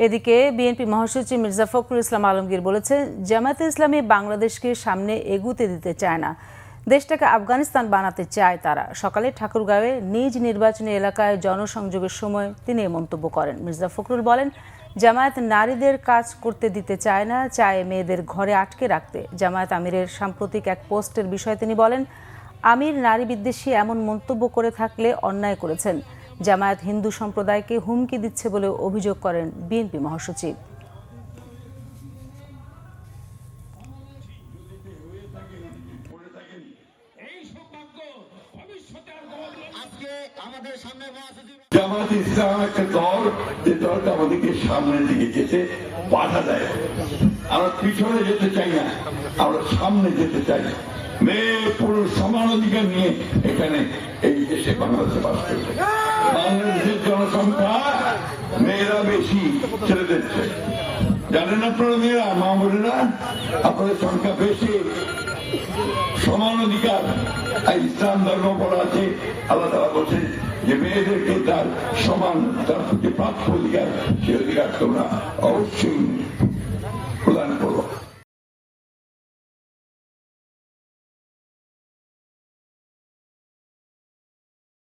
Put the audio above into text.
এদিকে বিএনপি মহাসচিব মির্জা ফখরুল ইসলাম আলমগীর বলেছেন, জামায়াতে ইসলামী বাংলাদেশকে সামনে এগুতে দিতে চায় না, দেশটাকে আফগানিস্তান বানাতে চায় তারা। সকালে ঠাকুরগাঁওয়ে নিজ নির্বাচনী এলাকায় জনসংযোগের সময় তিনি এই মন্তব্য করেন। মির্জা ফখরুল বলেন, জামায়াত নারীদের কাজ করতে দিতে চায় না, চায় মেয়েদের ঘরে আটকে রাখতে। জামায়াত আমিরের সাম্প্রতিক এক পোস্টের বিষয়ে তিনি বলেন, আমির নারী বিদ্বেষী এমন মন্তব্য করে থাকলে অন্যায় করেছেন। জামায়াত হিন্দু সম্প্রদায়কে হুমকি দিচ্ছে বলে অভিযোগ করেন বিএনপি মহাসচিব। জামায়াত ইসলাম একটা দল, যে দলটা আমাদেরকে সামনের দিকে যেতে বাধা দেয়। আমরা পিছনে যেতে চাই না, আমরা সামনে যেতে চাই। মেয়ে পুরুষ সমান অধিকার নিয়ে এখানে এই দেশে বাংলাদেশে বাস করবে। বাংলাদেশের জনসংখ্যা মেয়েরা বেশি, ছেলেদের চেয়ে। জানেন আপনারা, মেয়েরা, মা বোনেরা, আপনাদের সংখ্যা বেশি। সমান অধিকার ইসলাম ধর্ম বলা আছে, আল্লাহ তাআলা বলছেন যে মেয়েদেরকে তার সমান, তার প্রতি প্রাপ্য অধিকার, সে অধিকার তোমরা অবশ্যই প্রদান করো।